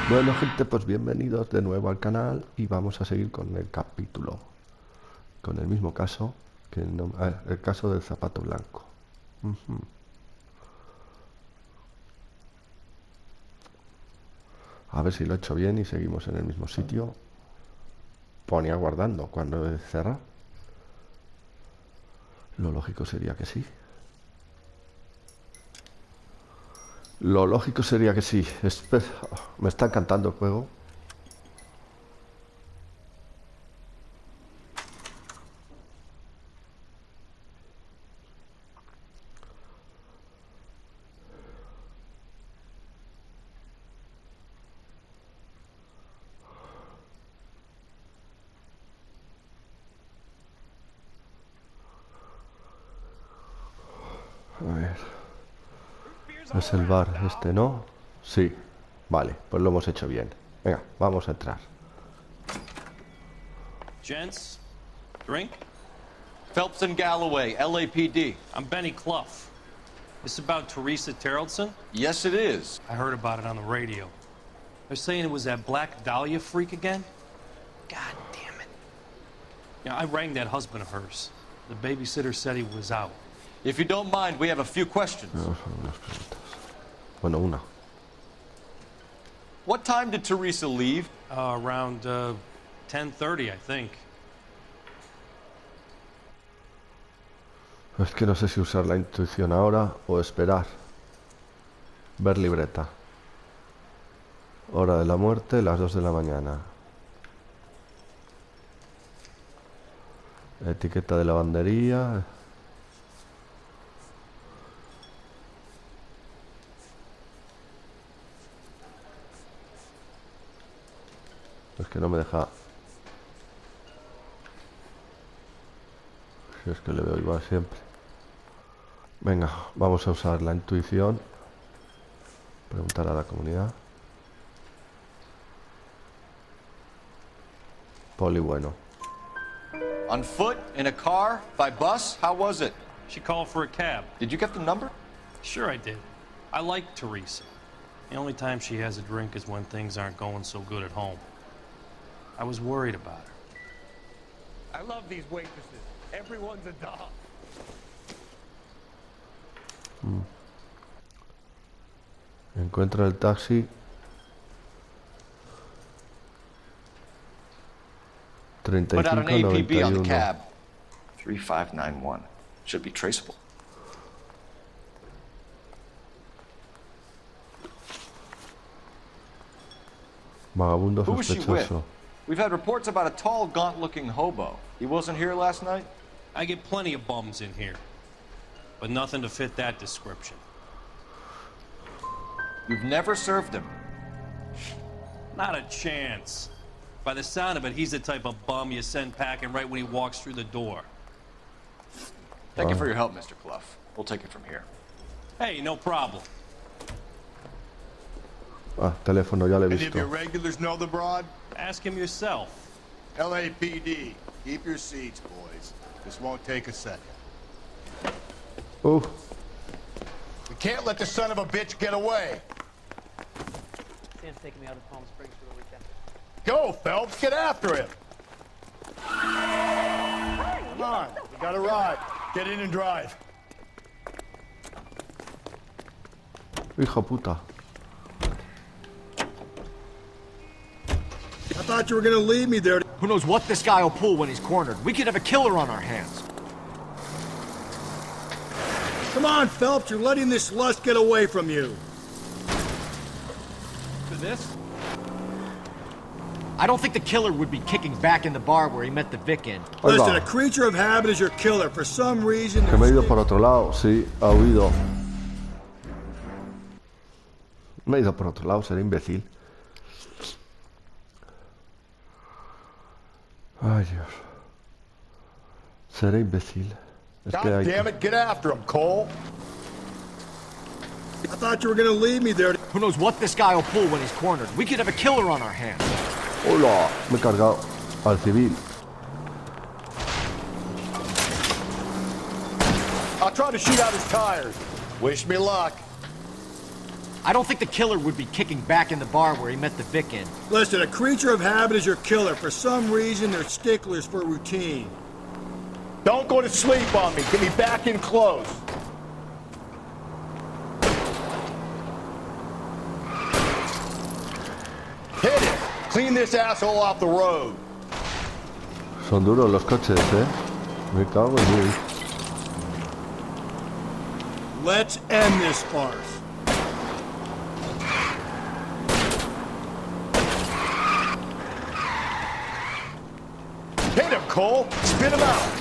Bueno, gente, pues bienvenidos de nuevo al canal y vamos a seguir con el capítulo, con el mismo caso que el caso del zapato blanco. A ver si lo he hecho bien y seguimos en el mismo sitio. Ponía guardando cuando he cerrado. Lo lógico sería que sí. Lo lógico sería que sí. Me está encantando el juego. A ver. Es el bar este, ¿no? Sí. Vale, pues lo hemos hecho bien. Venga, vamos a entrar. Gents, drink? Phelps and Galloway, LAPD. I'm Benny Clough. This about Teresa Terrellson? Yes, it is. I heard about it on the radio. They're saying it was that Black Dahlia freak again? God damn it. Yeah, I rang that husband of hers. The babysitter said he was out. If you don't mind, we have a few questions. Bueno, una. What time did Teresa leave? Around 10:30, I think. Es que no sé si usar la intuición ahora o esperar. Ver libreta. Hora de la muerte, las 2 de la mañana. Etiqueta de lavandería. Es que no me deja. Si es que le veo igual siempre. Venga, vamos a usar la intuición. Preguntar a la comunidad. Poli bueno. On foot? In a car? By bus? How was it? She called for a cab. Did you get the number? Sure I did. I like Teresa. The only time she has a drink is when things aren't going so good at home. I was worried about her. I love these waitresses. Everyone's a doll. Encuentra el taxi. 3591. Put out an APB on the cab. 3591. Should be traceable. Vagabundo Who was she with? sospechoso. We've had reports about a tall, gaunt-looking hobo. He wasn't here last night? I get plenty of bums in here, but nothing to fit that description. You've never served him. Not a chance. By the sound of it, he's the type of bum you send packing right when he walks through the door. Thank you for your help, Mr. Clough. We'll take it from here. Hey, no problem. Ah, teléfono, ya le he Any of your visto. regulars know the broad? Ask him yourself. LAPD. Keep your seats, boys. This won't take a second. We can't let the son of a bitch get away. Sam's taking me out of Palm Springs for the weekend. Go, Phelps. Get after him. Come on. We got a ride. Get in and drive. Hijo puta. I thought you were gonna leave me there. Who knows what this guy will pull when he's cornered? We could have a killer on our hands. Come on, Phelps. You're letting this lust get away from you. For this? I don't think the killer would be kicking back in the bar where he met the Vic in. Listen, a creature of habit is your killer. For some reason... Que me he ido por otro lado, sí, ha huido. Me he ido por otro lado, seré imbécil. Ay, Dios. Seré imbécil. Es que God hay... damn it, get after him, Cole. I thought you were gonna leave me there. Who knows what this guy will pull when he's cornered? We could have a killer on our hands. ¡Hola! Me he cargado al civil. I'll try to shoot out his tires. Wish me luck. I don't think the killer would be kicking back in the bar where he met the Vic in. Listen, a creature of habit is your killer. For some reason, they're sticklers for routine. Don't go to sleep on me. Get me back in close. Hit it. Clean this asshole off the road. Son duros los coches, Me cago en Dios. Let's end this farce. Hit him, Cole. Spit him out.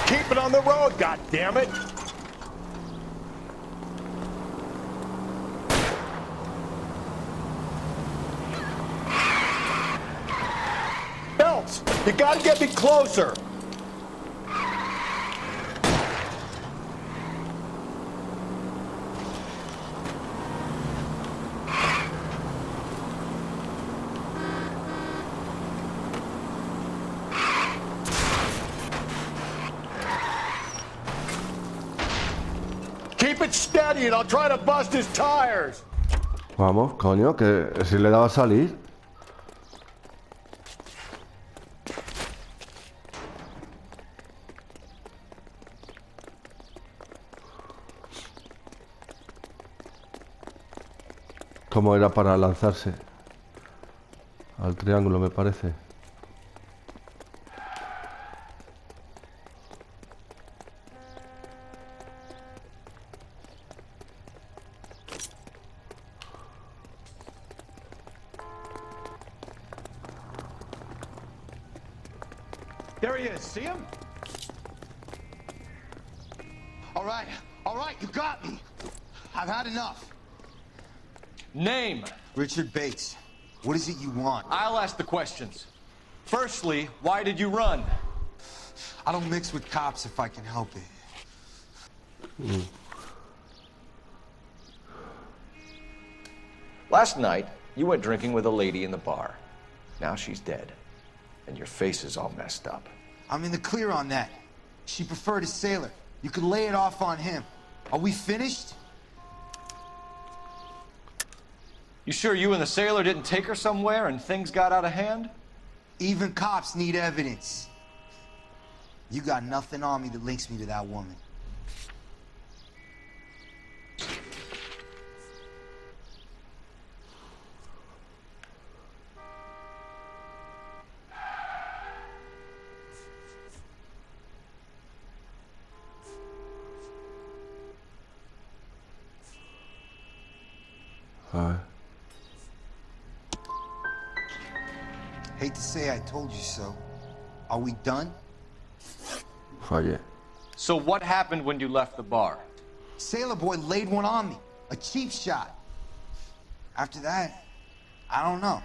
Keep it on the road, goddammit. Belts, you gotta get me closer. Keep it steady and I'll try to bust his tires. Vamos, coño, que si le daba a salir. ¿Cómo era para lanzarse? Al triángulo, me parece. There he is, see him? All right, you got me. I've had enough. Name. Richard Bates, what is it you want? I'll ask the questions. Firstly, why did you run? I don't mix with cops if I can help it. Last night, you went drinking with a lady in the bar. Now she's dead. And your face is all messed up. I'm in the clear on that. She preferred a sailor. You could lay it off on him. Are we finished? You sure you and the sailor didn't take her somewhere and things got out of hand? Even cops need evidence. You got nothing on me that links me to that woman. Hate to say I told you so. Are we done? Fallé. So what happened when you left the bar? Sailor Boy laid one on me. A cheap shot. After that, I don't know.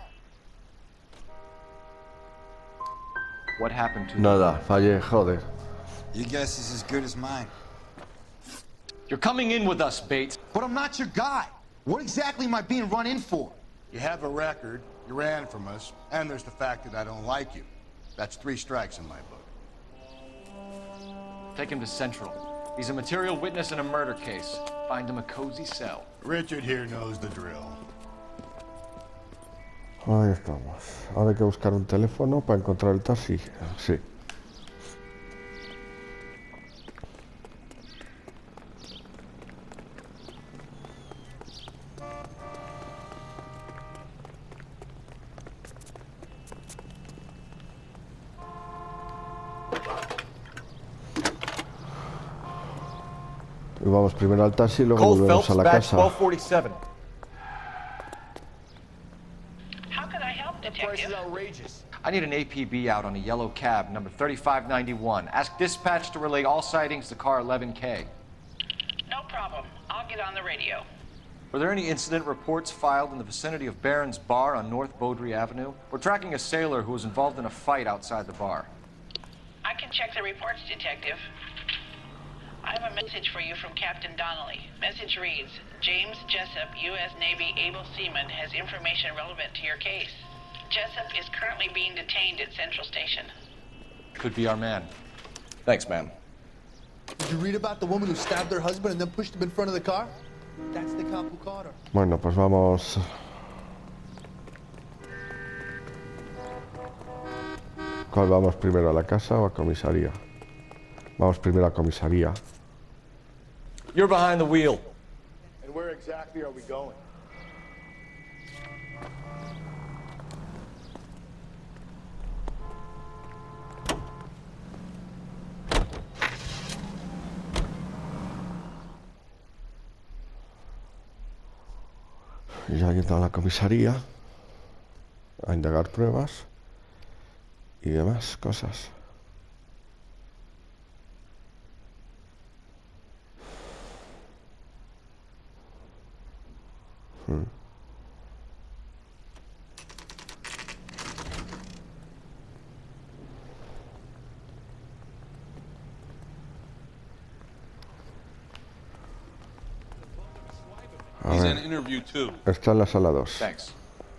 What happened to Nada, fallé, joder. Your guess is as good as mine. You're coming in with us, Bates. But I'm not your guy. What exactly am I being run in for? You have a record, you ran from us, and there's the fact that I don't like you. That's 3 strikes in my book. Take him to Central. He's a material witness in a murder case. Find him a cozy cell. Richard here knows the drill. Ahí estamos. Ahora hay que buscar un teléfono para encontrar el taxi. Sí. Y vamos primero al taxi y luego Cole volvemos Phelps, a la badge casa. 1247. How can I help, Detective? Outrageous. I need an APB out on a yellow cab, number 3591. Ask dispatch to relay all sightings to car 11K. No problem. I'll get on the radio. Were there any incident reports filed in the vicinity of Barron's Bar on North Beaudry Avenue? We're tracking a sailor who was involved in a fight outside the bar. I can check the reports, Detective. I have a message for you from Captain Donnelly. Message reads, James Jessup, U.S. Navy able seaman, has information relevant to your case. Jessup is currently being detained at Central Station. Could be our man. Thanks, ma'am. Did you read about the woman who stabbed her husband and then pushed him in front of the car? That's the cop who caught her. Bueno, pues vamos. ¿Cuál vamos primero, a la casa o a comisaría? Vamos primero a comisaría. You're behind the wheel. And where exactly are we going? Y ya yendo a la comisaría a indagar pruebas y demás cosas. He's in interview too. Está en la sala 2. Thanks.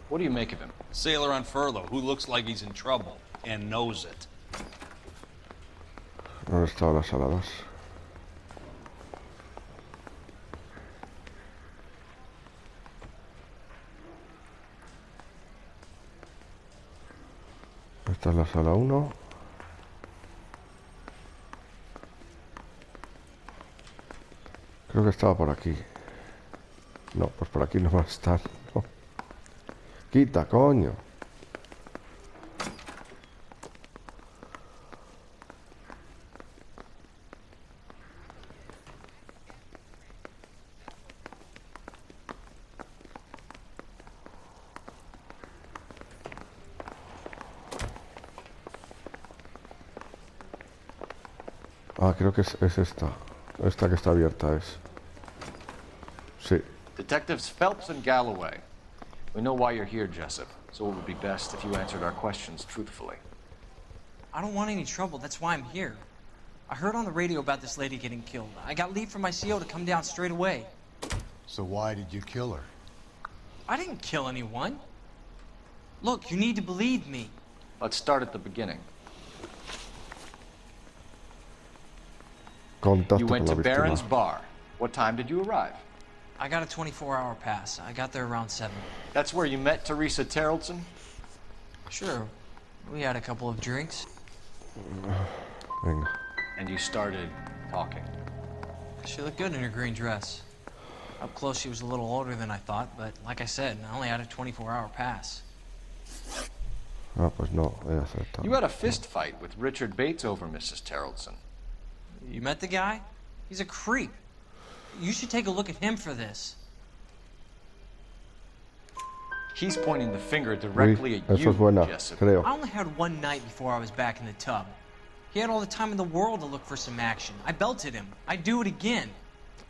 What do you make of him? Sailor on furlough who looks like he's in trouble and knows it. ¿Dónde está la sala 2? Esta es la sala 1. Creo que estaba por aquí. No, pues por aquí no va a estar. No. Quita, coño. Ah, creo que es esta. Esta que está abierta es. Sí. Detectives Phelps and Galloway. We know why you're here, Jessup, so it would be best if you answered our questions truthfully. I don't want any trouble. That's why I'm here. I heard on the radio about this lady getting killed. I got leave from my CO to come down straight away. So why did you kill her? I didn't kill anyone. Look, you need to believe me. Let's start at the beginning. Contacto You went con to la víctima. Barron's Bar. What time did you arrive? I got a 24-hour pass. I got there around 7. That's where you met Teresa Terrelson? Sure. We had a couple of drinks. Venga. And you started talking. She looked good in her green dress. Up close, she was a little older than I thought, but like I said, I only had a 24-hour pass. Ah, pues no, he acertado. You had a fist fight with Richard Bates over Mrs. Terrelson. You met the guy? He's a creep. You should take a look at him for this. He's pointing the finger directly at Eso you, es buena, Jessup. creo. I only had one night before I was back in the tub. He had all the time in the world to look for some action. I belted him. I'd do it again.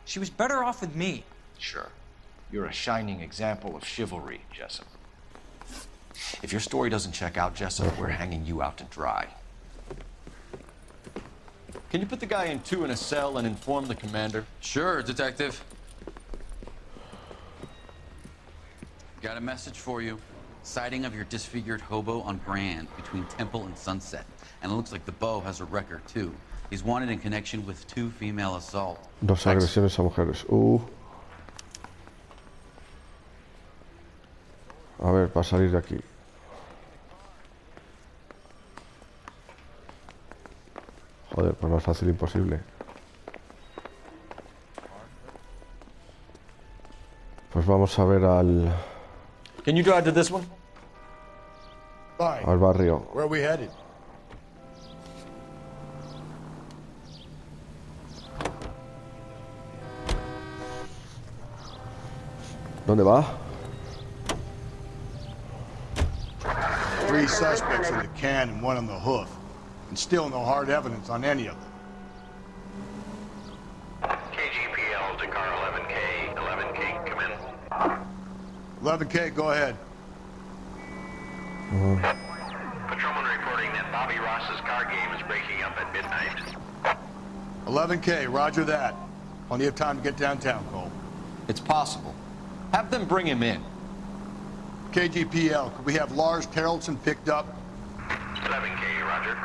She was better off with me. Sure. You're a shining example of chivalry, Jessup. If your story doesn't check out, Jessup, we're hanging you out to dry. Can you put the guy in 2 in a cell and inform the commander? Sure, Detective. Got a message for you. Sighting of your disfigured hobo on Grand between Temple and Sunset. And it looks like the Beau has a record, too. He's wanted in connection with 2 female assault. Dos agresiones a mujeres. A ver, para salir de aquí. Joder, pues más fácil imposible. Pues vamos a ver al Can you drive to this one? Fine. al barrio. Where are we headed? ¿Dónde va? 3 suspects in the can and 1 on the hoof. And still no hard evidence on any of them. KGPL to car 11K. 11K, come in. 11K, go ahead. Patrolman reporting that Bobby Ross's car game is breaking up at midnight. 11K, roger that. Plenty of time to get downtown, Cole. It's possible. Have them bring him in. KGPL, could we have Lars Terrelson picked up? 11K, roger.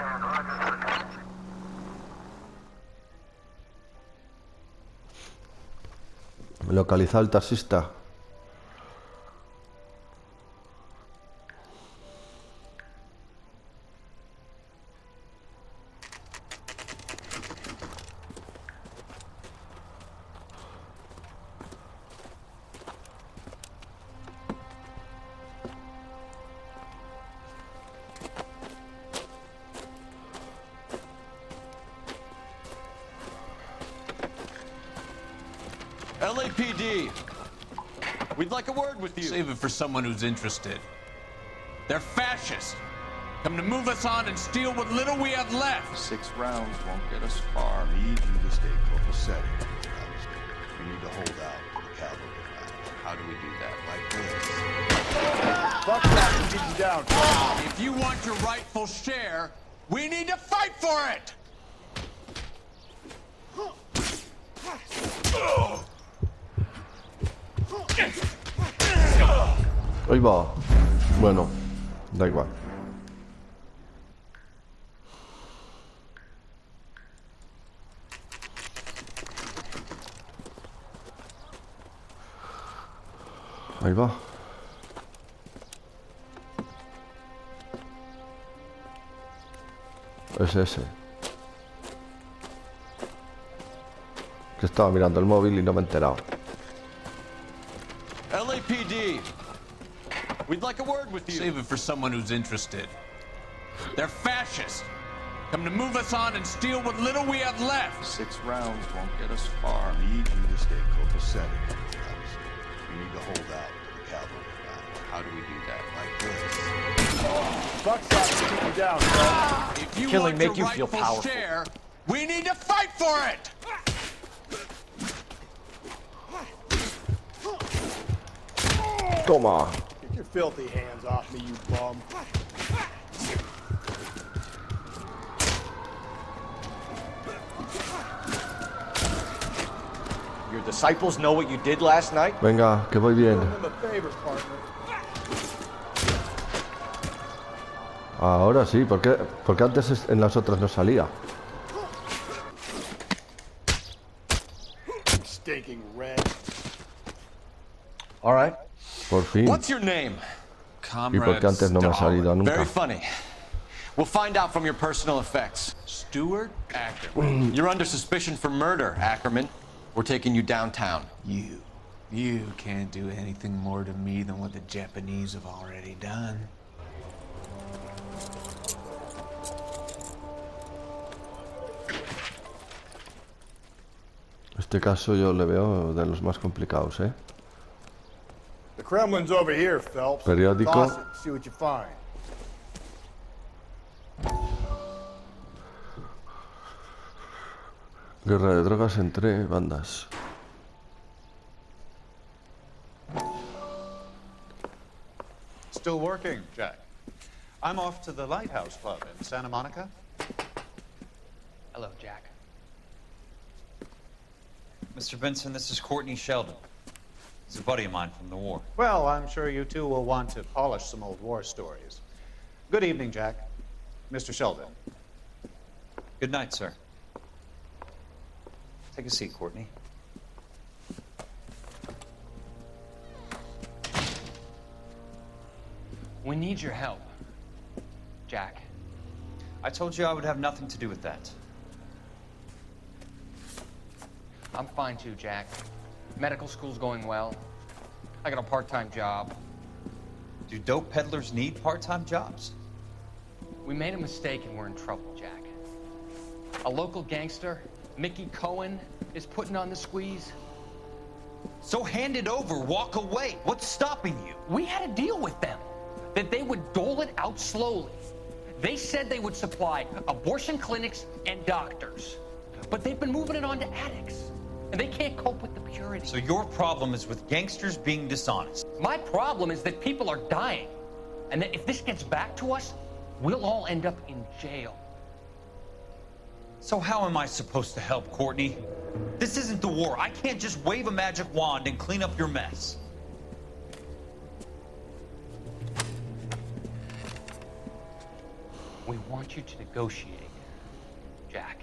Localizar al taxista. LAPD. We'd like a word with you. Save it for someone who's interested. They're fascists. Come to move us on and steal what little we have left. 6 rounds won't get us far. Need you to stay copacetic. We need to hold out for the cavalry. How do we do that? Like this. Fuck that and get you down. If you want your rightful share, we need to fight for it. Ahí va. Bueno, da igual. Ahí va. Es ese. Que estaba mirando el móvil y no me he enterado. LAPD. We'd like a word with you. Save it for someone who's interested. They're fascists. Come to move us on and steal what little we have left. 6 rounds won't get us far. Need you to stay copacetic. We need to hold out for the cavalry. How do we do that? Like this. Fuck that and get you down. If you Killing want make your you feel rightful powerful. share, we need to fight for it. Toma. Get your filthy hands off me, you bum. Your disciples know what you did last night? Venga, que voy bien. Do them a favor, partner. Ahora sí, porque antes en las otras no salía. Stinking red. All right. Por fin. What's your name? Y porque antes no me ha salido Very nunca. funny. We'll find out from your personal effects. Stuart Ackerman. You're under suspicion for murder, Ackerman. We're taking you downtown. You can't do anything more to me than what the Japanese have already done. Este caso yo le veo de los más complicados, ¿eh? The Kremlin's over here, Phelps. Periódico. Toss it, see what you find. Guerra de drogas entre bandas. Still working, Jack. I'm off to the Lighthouse Club in Santa Monica. Hello, Jack. Mr. Benson, this is Courtney Sheldon. He's a buddy of mine from the war. Well, I'm sure you two will want to polish some old war stories. Good evening, Jack. Mr. Sheldon. Good night, sir. Take a seat, Courtney. We need your help, Jack. I told you I would have nothing to do with that. I'm fine too, Jack. Medical school's going well. I got a part-time job. Do dope peddlers need part-time jobs? We made a mistake and we're in trouble, Jack. A local gangster, Mickey Cohen, is putting on the squeeze. So hand it over, walk away. What's stopping you? We had a deal with them, that they would dole it out slowly. They said they would supply abortion clinics and doctors, but they've been moving it on to addicts, and they can't cope with the purity. So your problem is with gangsters being dishonest. My problem is that people are dying, and that if this gets back to us, we'll all end up in jail. So how am I supposed to help, Courtney? This isn't the war. I can't just wave a magic wand and clean up your mess. We want you to negotiate, Jack.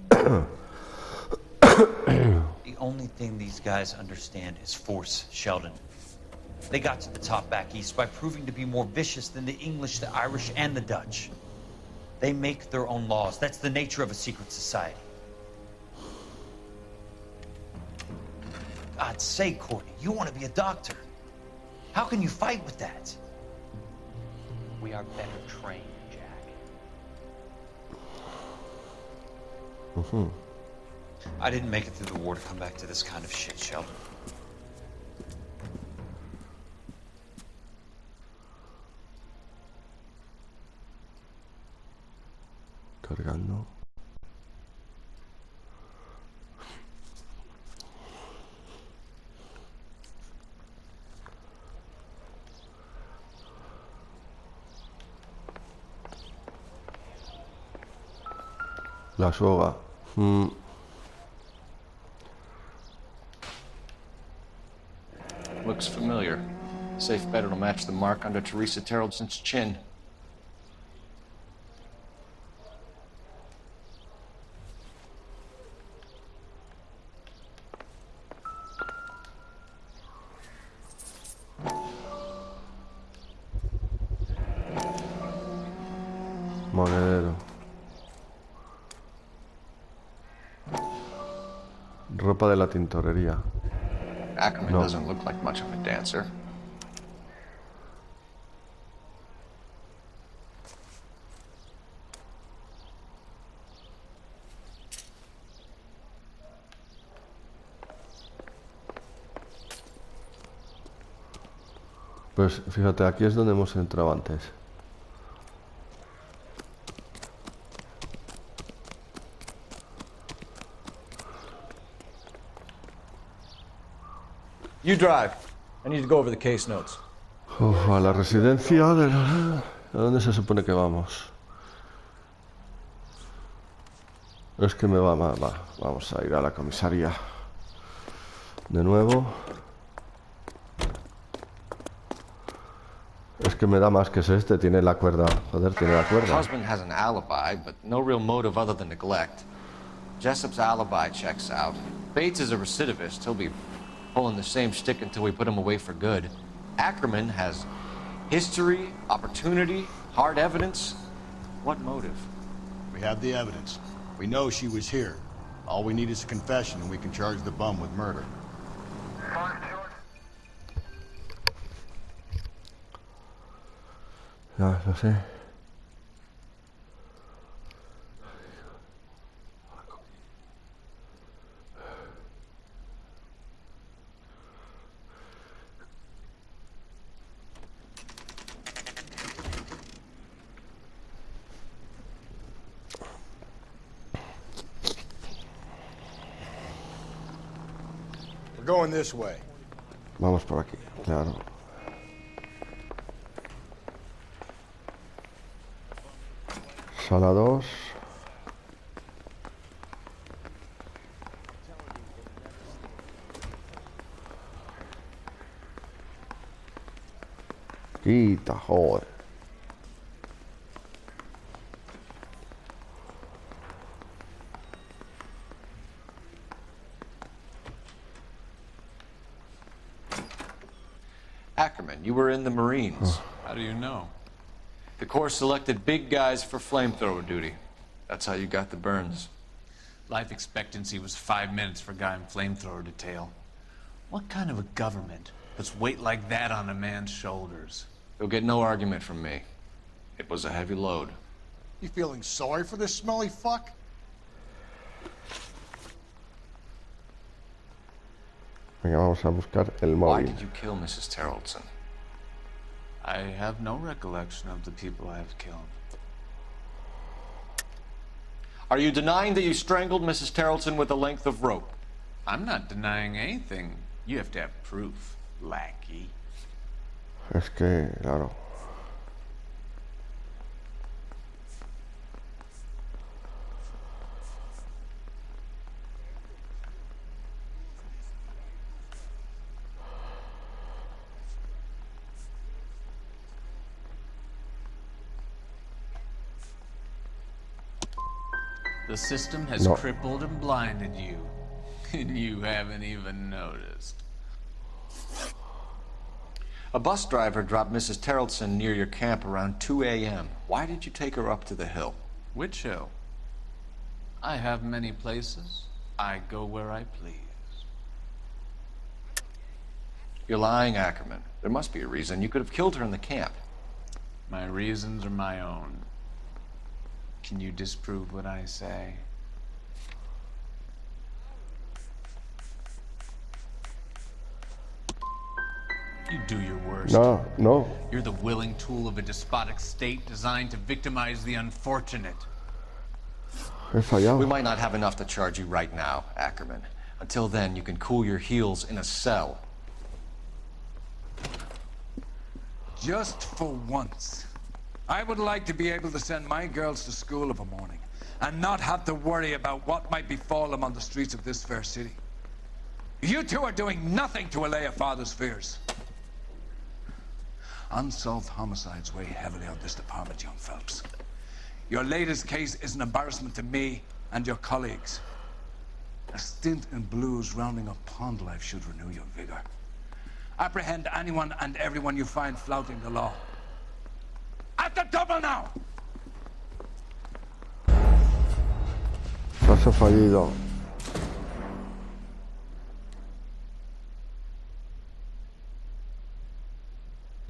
The only thing these guys understand is force, Sheldon. They got to the top back east by proving to be more vicious than the English, the Irish, and the Dutch. They make their own laws. That's the nature of a secret society. God's sake, Courtney, you want to be a doctor. How can you fight with that? We are better trained, Jack. I didn't make it through the war to come back to this kind of shit, Sheldon. Cargando. La soga. Looks familiar. Safe bet it'll match the mark under Teresa Terreldson's chin. Monedero. Ropa de la tintorería. Ackerman No. doesn't look like much of a dancer. Pues fíjate, aquí es donde hemos entrado antes. You drive. I need to go over the case notes. Uf, a la residencia de la... ¿A dónde se supone que vamos? Es que me va. Vamos a ir a la comisaría. De nuevo. Es que me da más que es este. Tiene la cuerda. Joder, tiene la Her cuerda. husband has an alibi, but no real motive other than neglect. Jessup's alibi checks out. Bates is a recidivist. He'll be pulling the same stick until we put him away for good. Ackerman has history, opportunity, hard evidence. What motive? We have the evidence. We know she was here. All we need is a confession and we can charge the bum with murder. Ya, lo sé. We're going this way. Vamos por aquí, claro. Sala 2. Quita, joder. Ackerman, you were in the Marines. How do you know? The Corps selected big guys for flamethrower duty. That's how you got the burns. Life expectancy was 5 minutes for a guy in flamethrower detail. What kind of a government puts weight like that on a man's shoulders? You'll get no argument from me. It was a heavy load. You feeling sorry for this smelly fuck? Venga, vamos a buscar el Why móvil. did you kill Mrs. Terrelson? I have no recollection of the people I have killed. Are you denying that you strangled Mrs. Terrelson with a length of rope? I'm not denying anything. You have to have proof, lackey. Es que, claro. The system has No. crippled and blinded you. And you haven't even noticed. A bus driver dropped Mrs. Terrelson near your camp around 2 a.m. Why did you take her up to the hill? Which hill? I have many places. I go where I please. You're lying, Ackerman. There must be a reason. You could have killed her in the camp. My reasons are my own. Can you disprove what I say? You do your worst. No. You're the willing tool of a despotic state designed to victimize the unfortunate. He fallado. We might not have enough to charge you right now, Ackerman. Until then, you can cool your heels in a cell. Just for once, I would like to be able to send my girls to school of a morning and not have to worry about what might befall them on the streets of this fair city. You two are doing nothing to allay a father's fears. Unsolved homicides weigh heavily on this department, young Phelps. Your latest case is an embarrassment to me and your colleagues. A stint in blues rounding up pond life should renew your vigor. Apprehend anyone and everyone you find flouting the law. At the double now! Paso fallido.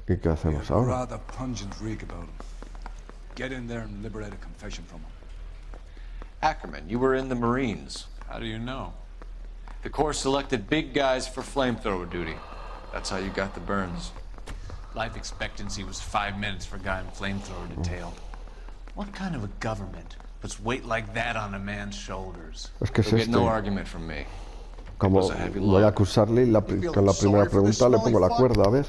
¿Y qué hacemos ahora? Rather pungent reek about him. Get in there and liberate a confession from him. Ackerman, you were in the Marines. How do you know? The Corps selected big guys for flamethrower duty. That's how you got the burns. Life expectancy was 5 minutes for a guy in flamethrower detail. What kind of a government puts weight like that on a man's shoulders? Es que es You'll get no este. argument from me. Como voy a acusarle y con la primera pregunta le pongo la cuerda, a ver.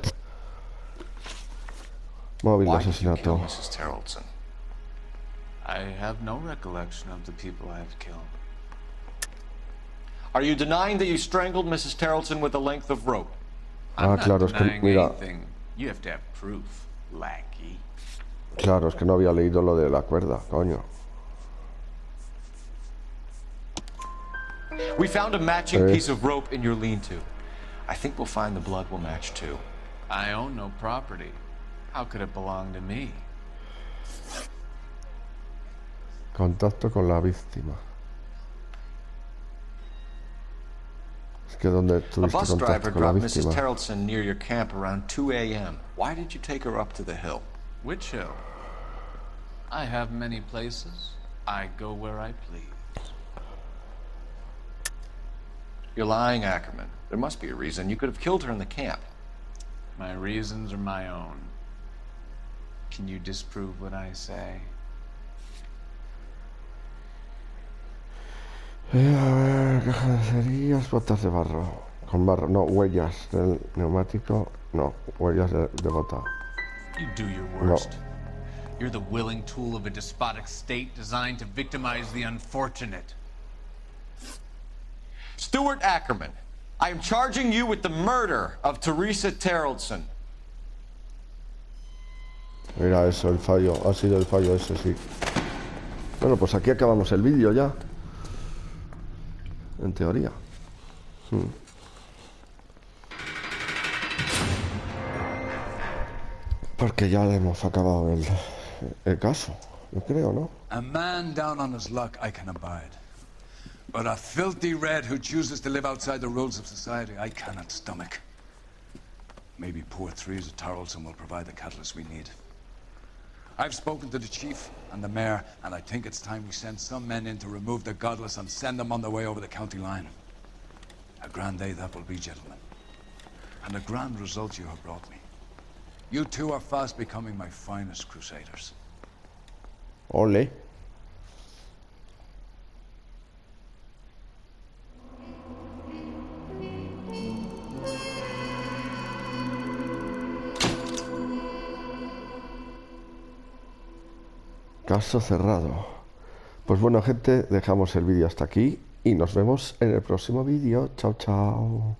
Móvil de Why did you kill asesinato. Mrs. Terrelson? I have no recollection of the people I have killed. Are you denying that you strangled Mrs. Terrelson with a length of rope? Ah, claro, es que mira. You have to have proof, lackey. Claro, es que no había leído lo de la cuerda, coño. We found a matching piece of rope in your lean-to. I think we'll find the blood will match too. I own no property. How could it belong to me? Contacto con la víctima. Es que donde A tuviste bus driver contacto con la dropped Mrs. víctima. Terrelson near your camp around 2 a.m. Why did you take her up to the hill? Which hill? I have many places. I go where I please. You're lying, Ackerman. There must be a reason. You could have killed her in the camp. My reasons are my own. Can you disprove what I say? A ver, caja de cerillas, botas de barro. Con barro, no, huellas del neumático. No, huellas de bota. You do your worst. You're the willing tool of a despotic state designed to victimize the unfortunate. Stuart Ackerman, I am charging you with the murder of Teresa Terrelson. Mira eso, el fallo. Ha sido el fallo ese, sí. Bueno, pues aquí acabamos el vídeo ya. En teoría. Porque ya hemos acabado el caso. Yo creo, ¿no? A man down on his luck I can abide. But a filthy red who chooses to live outside the rules of society I cannot stomach. Maybe poor Teresa Terrelson will provide the catalyst we need. I've spoken to the chief and the mayor, and I think it's time we send some men in to remove the godless and send them on their way over the county line. A grand day that will be, gentlemen. And a grand result you have brought me. You two are fast becoming my finest crusaders. Ole. Caso cerrado. Pues bueno, gente, dejamos el vídeo hasta aquí y nos vemos en el próximo vídeo. Chao, chao.